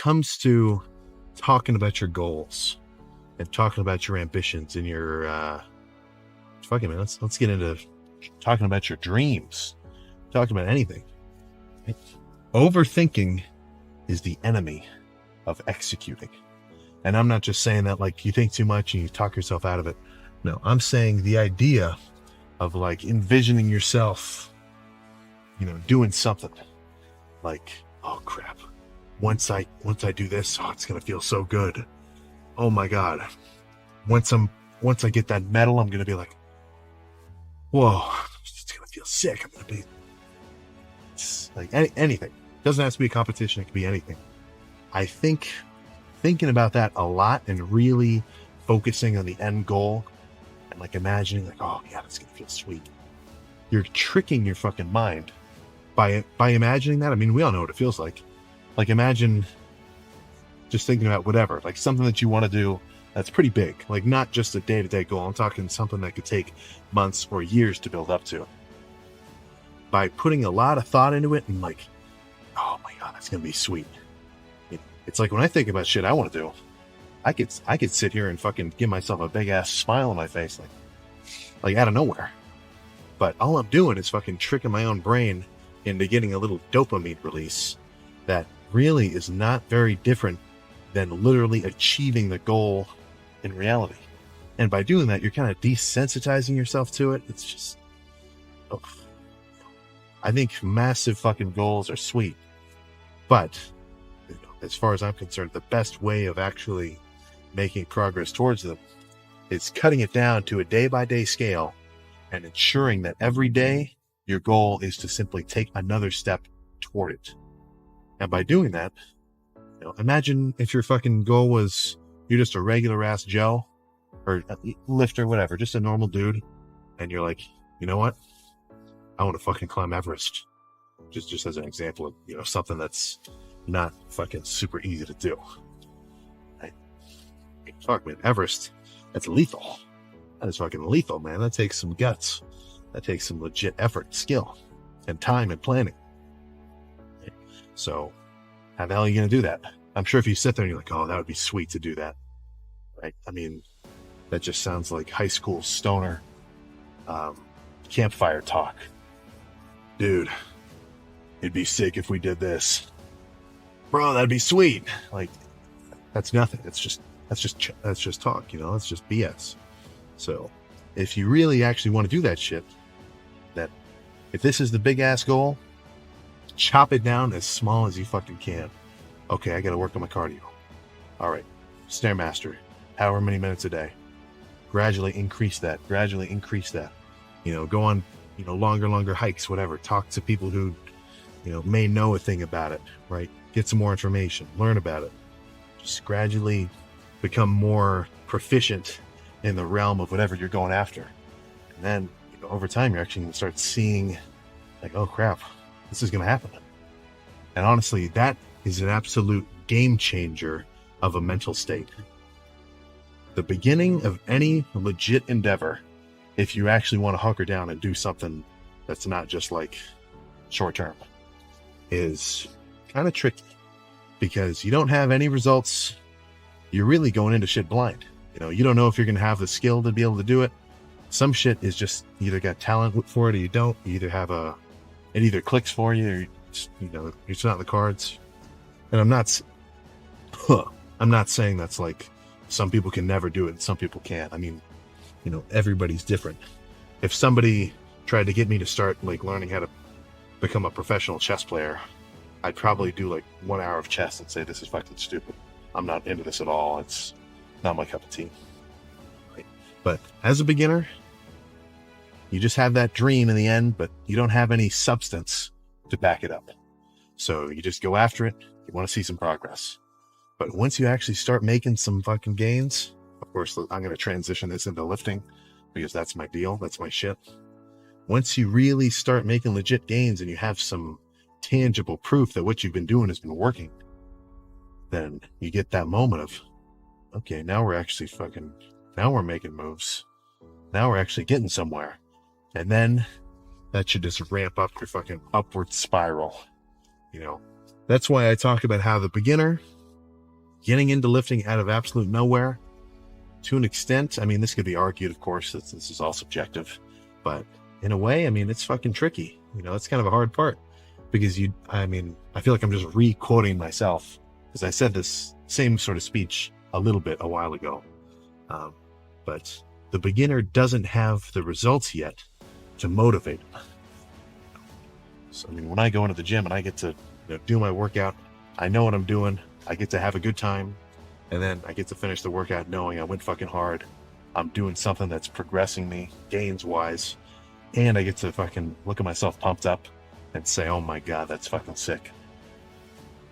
comes to talking about your goals and talking about your ambitions and your fucking man, let's get into talking about your dreams, talking about anything. Right? Overthinking is the enemy of executing. And I'm not just saying that like you think too much and you talk yourself out of it. No, I'm saying the idea of like envisioning yourself, doing something like, oh crap, once I do this, oh, it's gonna feel so good. Oh my god, once I get that medal, I'm gonna be like, whoa, it's gonna feel sick. I'm gonna be like anything. It doesn't have to be a competition. It could be anything. I think thinking about that a lot and really focusing on the end goal and like imagining like, oh yeah, that's gonna feel sweet. You're tricking your fucking mind by imagining that. I mean, we all know what it feels like. Like imagine just thinking about whatever, like something that you want to do that's pretty big, like not just a day-to-day goal. I'm talking something that could take months or years to build up to. By putting a lot of thought into it and like, oh my god, that's gonna be sweet. It's like when I think about shit I want to do, I could sit here and fucking give myself a big ass smile on my face, like out of nowhere. But all I'm doing is fucking tricking my own brain into getting a little dopamine release that really is not very different than literally achieving the goal in reality. And by doing that, you're kind of desensitizing yourself to it. It's just, I think massive fucking goals are sweet, but as far as I'm concerned, the best way of actually making progress towards them is cutting it down to a day-by-day scale and ensuring that every day your goal is to simply take another step toward it. And by doing that, imagine if your fucking goal was you're just a regular ass Joe or a lifter, whatever, just a normal dude, and you're like, you know what? I want to fucking climb Everest. Just as an example of something that's not fucking super easy to do. Fuck, man, Everest, that's lethal. That is fucking lethal, man. That takes some guts. That takes some legit effort, skill, and time and planning. So, how the hell are you going to do that? I'm sure if you sit there and you're like, oh, that would be sweet to do that. Right? I mean, that just sounds like high school stoner campfire talk. Dude, it'd be sick if we did this. Bro, that'd be sweet. Like, that's nothing. That's just talk, It's just BS. So, if you really actually want to do that shit, that if this is the big ass goal, chop it down as small as you fucking can. Okay, I got to work on my cardio. All right, Stairmaster, however many minutes a day. Gradually increase that. Go on, longer hikes, whatever. Talk to people who, may know a thing about it, right? Get some more information, learn about it. Just gradually become more proficient in the realm of whatever you're going after. And then, over time, you're actually going to start seeing like, oh crap, this is going to happen. And honestly, that is an absolute game changer of a mental state. The beginning of any legit endeavor, if you actually want to hunker down and do something that's not just like short term, is kind of tricky because you don't have any results. You're really going into shit blind. You don't know if you're going to have the skill to be able to do it. Some shit is just you either got talent for it or you don't. You either have it either clicks for you or it's not in the cards. And I'm not saying that's like some people can never do it and some people can't. I mean, everybody's different. If somebody tried to get me to start like learning how to become a professional chess player, I'd probably do like 1 hour of chess and say, this is fucking stupid. I'm not into this at all. It's not my cup of tea. Right? But as a beginner, you just have that dream in the end, but you don't have any substance to back it up. So you just go after it. You want to see some progress. But once you actually start making some fucking gains, of course, I'm going to transition this into lifting because that's my deal. That's my shit. Once you really start making legit gains and you have some tangible proof that what you've been doing has been working, then you get that moment of, okay, now we're actually now we're making moves. Now we're actually getting somewhere. And then that should just ramp up your fucking upward spiral. That's why I talk about how the beginner getting into lifting out of absolute nowhere, to an extent, I mean, this could be argued, of course, that this is all subjective, but in a way, I mean, it's fucking tricky. That's kind of a hard part, because I feel like I'm just re-quoting myself, because I said this same sort of speech a little bit a while ago. But the beginner doesn't have the results yet to motivate them. So, when I go into the gym and I get to do my workout, I know what I'm doing, I get to have a good time, and then I get to finish the workout knowing I went fucking hard. I'm doing something that's progressing me gains-wise, and I get to fucking look at myself pumped up and say, oh my God, that's fucking sick.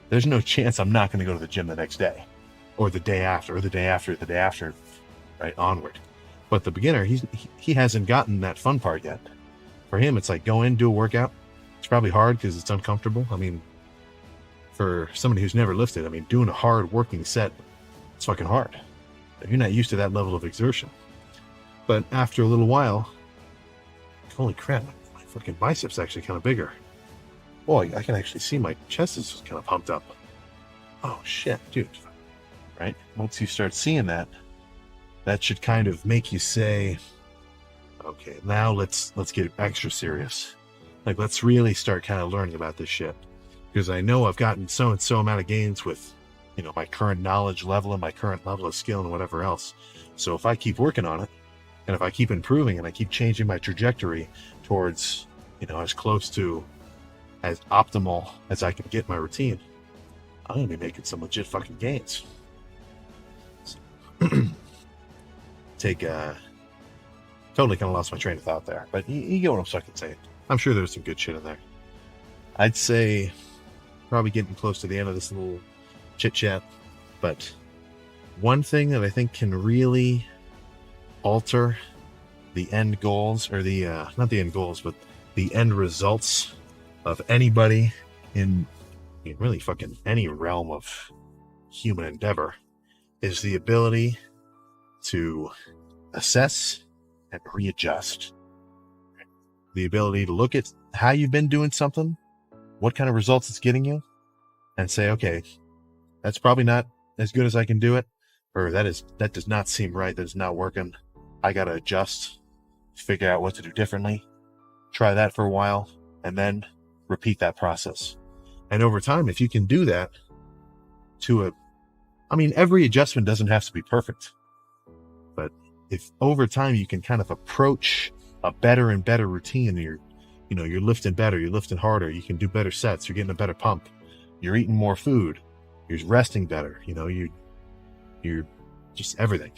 There's no chance I'm not going to go to the gym the next day, or the day after, or the day after, the day after, right, onward. But the beginner, he hasn't gotten that fun part yet. For him, it's like, go in, do a workout. It's probably hard because it's uncomfortable. For somebody who's never lifted, doing a hard working set, it's fucking hard. You're not used to that level of exertion. But after a little while, holy crap, my fucking biceps actually kind of bigger. Boy, I can actually see my chest is kind of pumped up. Oh shit, dude. Right? Once you start seeing that, that should kind of make you say, okay, now let's get extra serious. Like, let's really start kind of learning about this shit. Because I know I've gotten so and so amount of gains with, my current knowledge level and my current level of skill and whatever else. So if I keep working on it, and if I keep improving and I keep changing my trajectory towards, as close to as optimal as I can get my routine, I'm going to be making some legit fucking gains. So, totally kind of lost my train of thought there, but you get what I'm fucking saying. I'm sure there's some good shit in there. I'd say probably getting close to the end of this little chit chat, but one thing that I think can really alter the end goals, or the not the end goals, but the end results of anybody in really fucking any realm of human endeavor, is the ability to assess and readjust. The ability to look at how you've been doing something, what kind of results it's getting you, and say, okay, that's probably not as good as I can do it, or that does not seem right, that is not working. I gotta adjust, figure out what to do differently, try that for a while, and then repeat that process. And over time, if you can do that every adjustment doesn't have to be perfect, but if over time you can kind of approach a better and better routine, and you're lifting better, you're lifting harder, you can do better sets, you're getting a better pump, you're eating more food, you're resting better, you're just everything.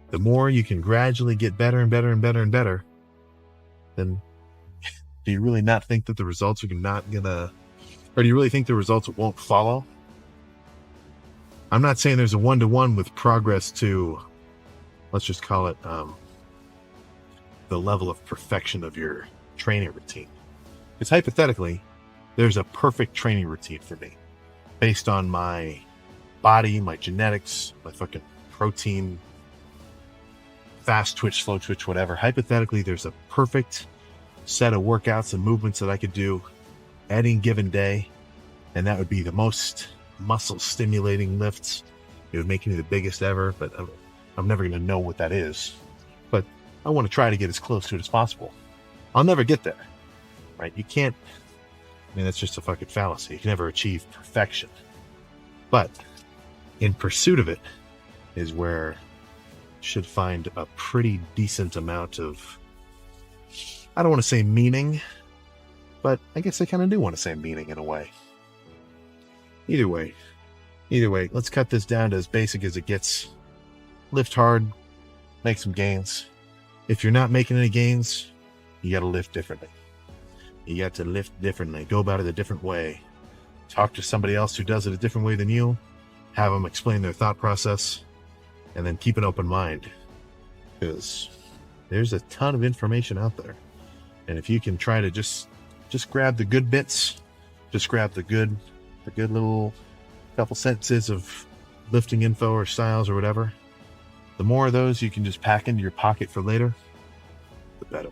The more you can gradually get better and better and better and better, then do you really not think that the results are not gonna, or do you really think the results won't follow? I'm not saying there's a one-to-one with progress to, let's just call it the level of perfection of your training routine. Because hypothetically, there's a perfect training routine for me based on my body, my genetics, my fucking protein, fast twitch, slow twitch, whatever. Hypothetically, there's a perfect set of workouts and movements that I could do any given day, and that would be the most muscle stimulating lifts. It would make me the biggest ever, but I'm never going to know what that is. But I want to try to get as close to it as possible. I'll never get there, right? You can't, that's just a fucking fallacy. You can never achieve perfection. But in pursuit of it is where you should find a pretty decent amount of, I don't want to say meaning, but I guess I kind of do want to say meaning in a way. Either way, let's cut this down to as basic as it gets. Lift hard, make some gains. If you're not making any gains, you got to lift differently. You got to lift differently. Go about it a different way. Talk to somebody else who does it a different way than you. Have them explain their thought process, and then keep an open mind, because there's a ton of information out there. And if you can try to just grab the good bits, just grab the good little couple sentences of lifting info or styles or whatever, the more of those you can just pack into your pocket for later, the better.